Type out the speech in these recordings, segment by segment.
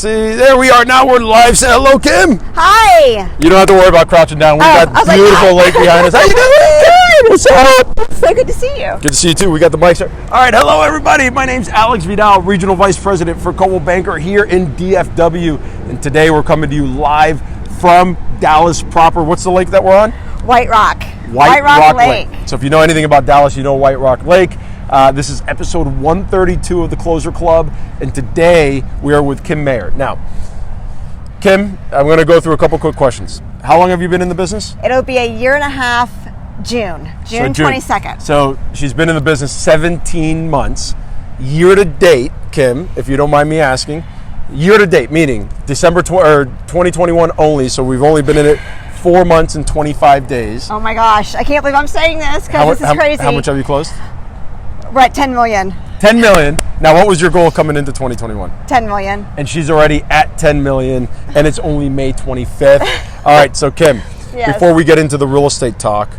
See, there we are now. We're live. Say hello, Kim. Hi. You don't have to worry about crouching down. We got beautiful lake behind us. How you doing? What's up? So good to see you. Good to see you too. We got the mics here. All right, hello everybody. My name's Alex Vidal, Regional Vice President for Coldwell Banker here in DFW. And today we're coming to you live from Dallas proper. What's the lake that we're on? White Rock. White Rock Lake. So if you know anything about Dallas, you know White Rock Lake. This is episode 132 of the Closer Club, and today we are with Kim Maher. Now, Kim, I'm going to go through a couple quick questions. How long have you been in the business? It'll be a year and a half, June 22nd. So she's been in the business 17 months. Year to date, Kim, if you don't mind me asking, year to date, meaning December 2021 only, so we've only been in it 4 months and 25 days. Oh my gosh, I can't believe I'm saying this because this is crazy. How much have you closed? We're at 10 million. 10 million. Now, what was your goal coming into 2021? 10 million. And she's already at 10 million, and it's only May 25th. All right, so Kim, yes. Before we get into the real estate talk,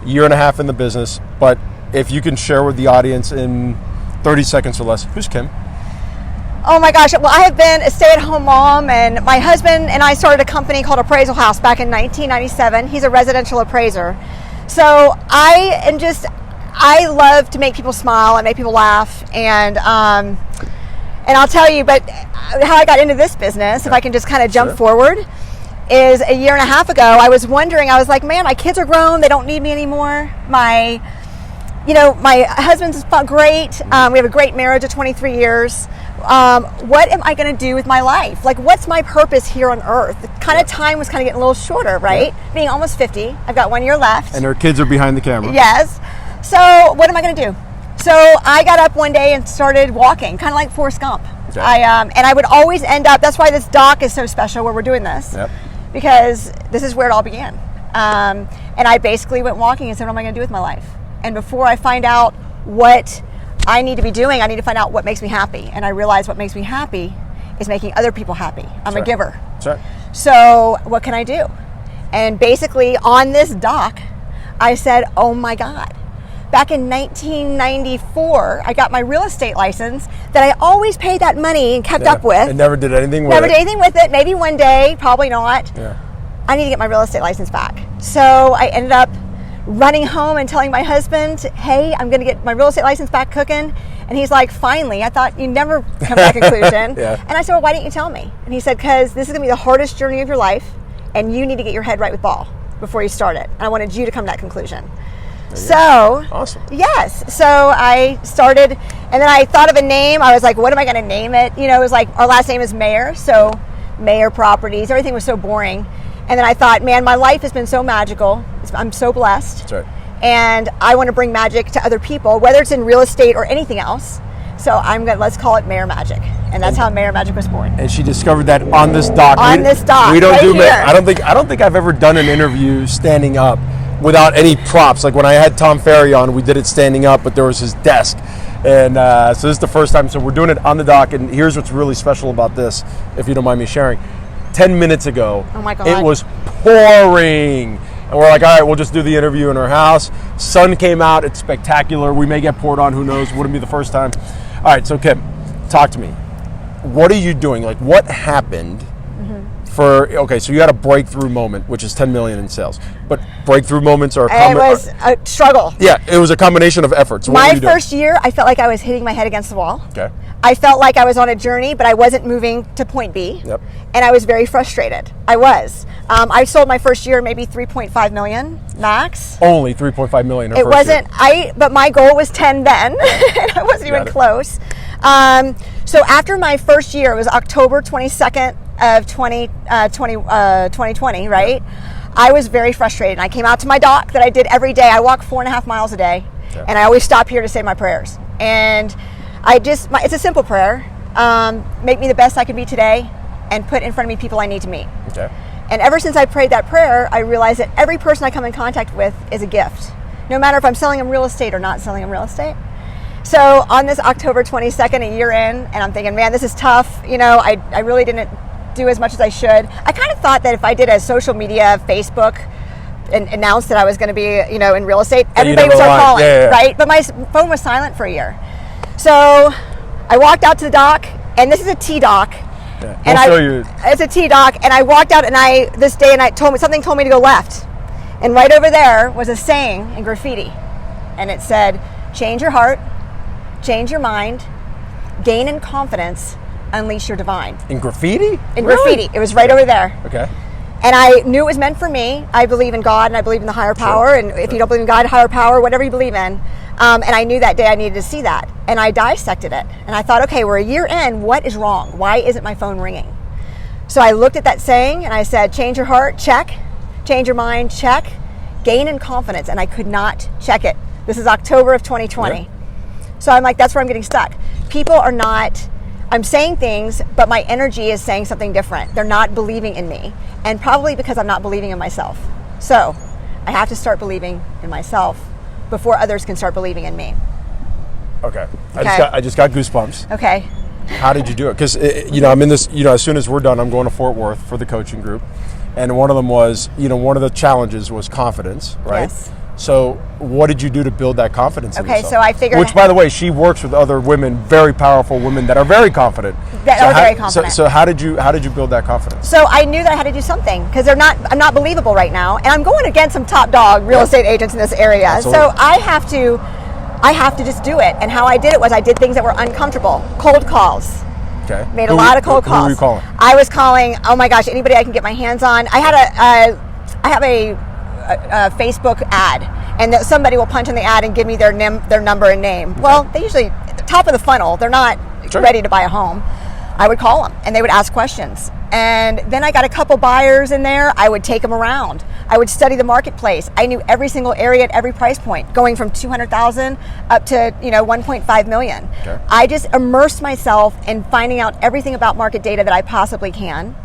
year and a half in the business, but if you can share with the audience in 30 seconds or less, who's Kim? Oh my gosh, well, I have been a stay-at-home mom, and my husband and I started a company called Appraisal House back in 1997. He's a residential appraiser. So I love to make people smile and make people laugh, and I'll tell you, but how I got into this business, if I can just kind of jump forward, is a year and a half ago. I was wondering, I was like, man, my kids are grown, they don't need me anymore. My husband's great. We have a great marriage of 23 years. What am I going to do with my life? Like, what's my purpose here on earth? Time was kind of getting a little shorter, right? Yeah. Being almost 50, I've got 1 year left. And her kids are behind the camera. Yes. So what am I going to do? So I got up one day and started walking, kind of like Forrest Gump. Okay. And I would always end up, that's why this dock is so special where we're doing this, because this is where it all began. And I basically went walking and said, what am I going to do with my life? And before I find out what I need to be doing, I need to find out what makes me happy. And I realized what makes me happy is making other people happy. I'm a giver. That's right. So what can I do? And basically on this dock, I said, oh my God. Back in 1994, I got my real estate license that I always paid that money and kept up with. And never did anything with it. Never did anything with it. Maybe one day, probably not. Yeah. I need to get my real estate license back. So I ended up running home and telling my husband, hey, I'm going to get my real estate license back cooking. And he's like, finally. I thought you'd never come to that conclusion. Yeah. And I said, well, why didn't you tell me? And he said, because this is going to be the hardest journey of your life, and you need to get your head right with ball before you start it. And I wanted you to come to that conclusion. So, awesome. Yes. So I started, and then I thought of a name. I was like, what am I going to name it? You know, it was like, our last name is Maher. So Maher Properties. Everything was so boring. And then I thought, man, my life has been so magical. I'm so blessed. That's right. And I want to bring magic to other people, whether it's in real estate or anything else. So let's call it Maher Magic. And that's how Maher Magic was born. And she discovered that on this dock. This dock. We don't right do here. I don't think I've ever done an interview standing up without any props. Like when I had Tom Ferry on, we did it standing up, but there was his desk. And so this is the first time. So we're doing it on the dock. And here's what's really special about this, if you don't mind me sharing. 10 minutes ago, oh my God, it was pouring. And we're like, all right, we'll just do the interview in our house. Sun came out. It's spectacular. We may get poured on. Who knows? Wouldn't be the first time. All right, so Kim, talk to me. What are you doing? Like, what happened so you had a breakthrough moment, which is 10 million in sales. But breakthrough moments are It was a struggle. Yeah, it was a combination of efforts. My first year, I felt like I was hitting my head against the wall. Okay. I felt like I was on a journey, but I wasn't moving to point B. Yep. And I was very frustrated. I was. I sold my first year maybe 3.5 million max. Only 3.5 million. It wasn't. But my goal was 10 then, and I wasn't even close. So after my first year, it was October 22nd of 2020, right? I was very frustrated. I came out to my dock that I did every day. I walk 4.5 miles a day, and I always stop here to say my prayers. And it's a simple prayer. Make me the best I can be today, and put in front of me people I need to meet. Okay. And ever since I prayed that prayer, I realized that every person I come in contact with is a gift, no matter if I'm selling them real estate or not selling them real estate. So on this October 22nd, a year in, and I'm thinking, man, this is tough. You know, I really didn't do as much as I should. I kind of thought that if I did a social media, Facebook, and announced that I was going to be, in real estate, everybody would start calling, right? But my phone was silent for a year. So I walked out to the dock, and this is a T dock, Yeah. And We'll show you. It's a T dock, and I walked out, and this day, and something told me to go left, and right over there was a saying in graffiti, and it said, "Change your heart, change your mind, gain in confidence, unleash your divine." In graffiti? In Really? graffiti, it was right over there. Okay. And I knew it was meant for me. I believe in God, and I believe in the higher power. Sure. And if you don't believe in God, higher power, whatever you believe in. And I knew that day I needed to see that. And I dissected it. And I thought, okay, we're a year in. What is wrong? Why isn't my phone ringing? So I looked at that saying, and I said, change your heart, check. Change your mind, check. Gain in confidence. And I could not check it. This is October of 2020. Yeah. So I'm like, that's where I'm getting stuck. People are not... I'm saying things, but my energy is saying something different. They're not believing in me. And probably because I'm not believing in myself. So I have to start believing in myself before others can start believing in me. Okay. I just got goosebumps. Okay. How did you do it? Because, I'm in this, as soon as we're done, I'm going to Fort Worth for the coaching group. And one of them was, one of the challenges was confidence, right? Yes. So what did you do to build that confidence in yourself? So I figured... Which, by the way, she works with other women, very powerful women that are very confident. Very confident. So how did you build that confidence? So I knew that I had to do something because I'm not believable right now. And I'm going against some top dog real estate agents in this area. Absolutely. So I have to just do it. And how I did it was I did things that were uncomfortable. Cold calls. Okay. Made a lot of cold calls. Who were you calling? I was calling, oh my gosh, anybody I can get my hands on. I have a Facebook ad, and that somebody will punch in the ad and give me their number and name. Okay. Well, they usually at the top of the funnel. They're not ready to buy a home. I would call them, and they would ask questions. And then I got a couple buyers in there. I would take them around. I would study the marketplace. I knew every single area at every price point, going from 200,000 up to 1.5 million. Okay. I just immersed myself in finding out everything about market data that I possibly can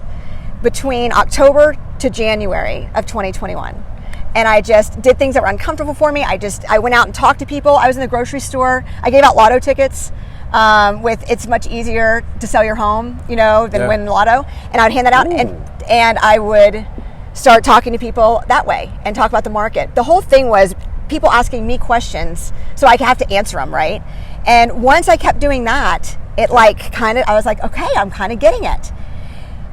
between October to January of 2021. And I just did things that were uncomfortable for me. I went out and talked to people. I was in the grocery store. I gave out lotto tickets. It's much easier to sell your home, than win lotto. And I would hand that out, and I would start talking to people that way and talk about the market. The whole thing was people asking me questions, so I have to answer them, right? And once I kept doing that, I was like, okay, I'm kind of getting it.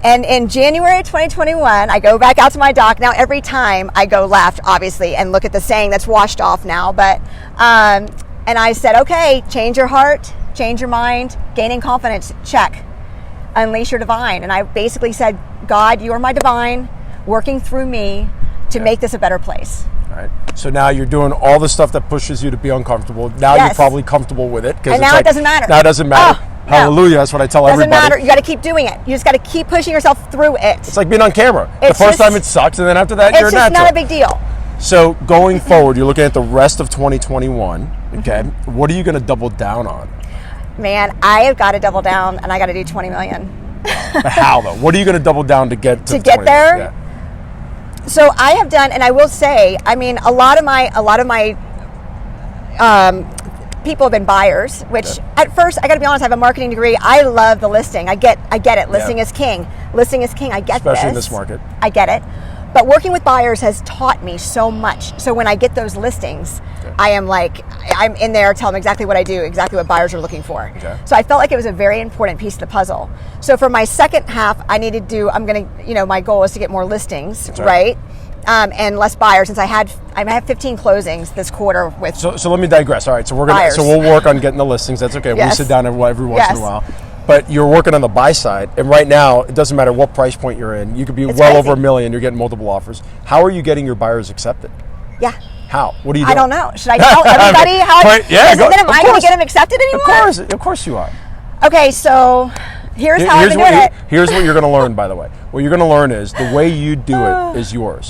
And in January 2021, I go back out to my dock. Now, every time I go left, obviously, and look at the saying that's washed off now, but, and I said, okay, change your heart, change your mind, gaining confidence, check, unleash your divine. And I basically said, God, you are my divine, working through me to make this a better place. All right. So now you're doing all the stuff that pushes you to be uncomfortable. Now you're probably comfortable with it. And now it doesn't matter. Now it doesn't matter. Oh, Hallelujah. That's what I tell everybody. Doesn't matter. You got to keep doing it. You just got to keep pushing yourself through it. It's like being on camera. The first time it sucks, and then after that, you're natural. It's just not a big deal. So going forward, you're looking at the rest of 2021. Okay. What are you going to double down on? Man, I have got to double down, and I got to do 20 million. How though? What are you going to double down to get to get there? Yeah. So I have done, and I will say, I mean, a lot of my people have been buyers, which at first, I got to be honest, I have a marketing degree. I love the listing. I get it. Listing is king. Listing is king. I get this. Especially in this market. I get it. But working with buyers has taught me so much. So when I get those listings, I'm in there telling them exactly what I do, exactly what buyers are looking for. Okay. So I felt like it was a very important piece of the puzzle. So for my second half, I needed to my goal is to get more listings, right? And less buyers, since I have 15 closings this quarter with. So let me digress. All right, so we'll work on getting the listings. That's okay. Yes. We sit down every once in a while. But you're working on the buy side, and right now it doesn't matter what price point you're in. You could be over $1 million. You're getting multiple offers. How are you getting your buyers accepted? Yeah. How? What are you doing? I don't know. Should I tell everybody how? Then am I going to get them accepted anymore? Of course you are. Okay, so here's how I've been doing it. Here's what you're going to learn, by the way. What you're going to learn is the way you do it is yours.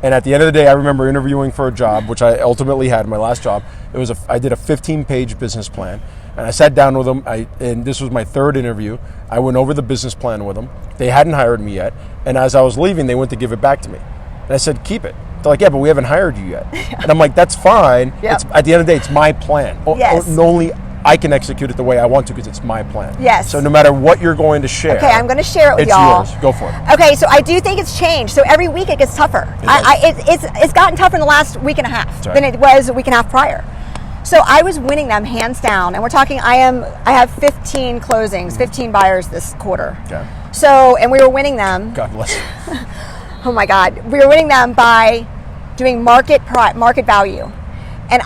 And at the end of the day, I remember interviewing for a job, which I ultimately had, my last job. I did a 15-page business plan, and I sat down with them, and this was my third interview. I went over the business plan with them. They hadn't hired me yet, and as I was leaving, they went to give it back to me. And I said, keep it. They're like, yeah, but we haven't hired you yet. And I'm like, that's fine. Yep. At the end of the day, it's my plan. Yes. Only I can execute it the way I want to because it's my plan. Yes. So no matter what you're going to share. Okay, I'm going to share it with y'all. It's yours. Go for it. Okay, so I do think it's changed. So every week it gets tougher. It's gotten tougher in the last week and a half than it was a week and a half prior. So I was winning them hands down, and we're talking. I have 15 closings, 15 buyers this quarter. Okay. So, and we were winning them. God bless you. Oh my God, we were winning them by doing market value. And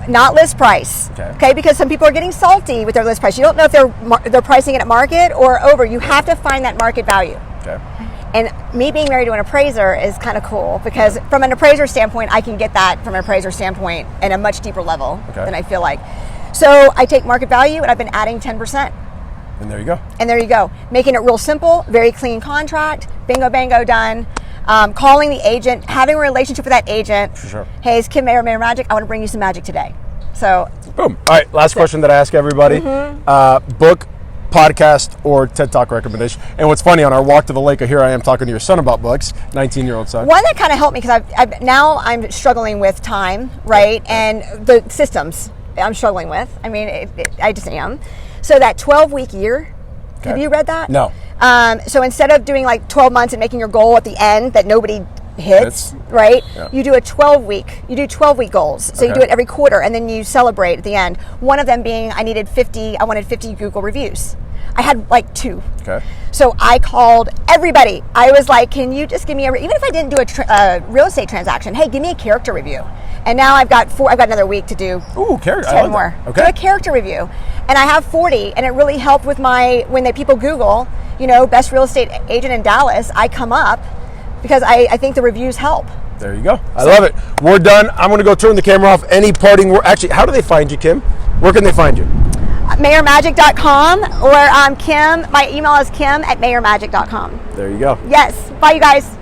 not list price, okay? Because some people are getting salty with their list price. You don't know if they're pricing it at market or over. You have to find that market value. Okay. And me being married to an appraiser is kind of cool because from an appraiser standpoint, I can get that from an appraiser standpoint at a much deeper level than I feel like. So I take market value and I've been adding 10%. And there you go. And there you go. Making it real simple, very clean contract, bingo, bango, done. Calling the agent, having a relationship with that agent. For sure. Hey, it's Kim Maher, Maher Magic. I want to bring you some magic today. So, boom. All right, last question that I ask everybody. Book, podcast, or TED Talk recommendation. And what's funny, on our walk to the lake, here I am talking to your son about books, 19-year-old son. One that kind of helped me because now I'm struggling with time, right? And the systems I'm struggling with. I mean, I just am. So that 12-week year, have you read that? No. So instead of doing like 12 months and making your goal at the end that nobody hits, right? Yeah. You do 12-week goals. So you do it every quarter and then you celebrate at the end. One of them being I wanted 50 Google reviews. I had like 2. Okay. So I called everybody. I was like, can you just give me even if I didn't do a real estate transaction, hey, give me a character review. And now I've got another week to do 10 more. Okay. Do a character review. And I have 40, and it really helped with when people Google, best real estate agent in Dallas, I come up because I think the reviews help. There you go. I love it. We're done. I'm going to go turn the camera off. Any parting word? Actually, how do they find you, Kim? Where can they find you? MaherMagic.com or Kim. My email is kim@MaherMagic.com. There you go. Yes. Bye, you guys.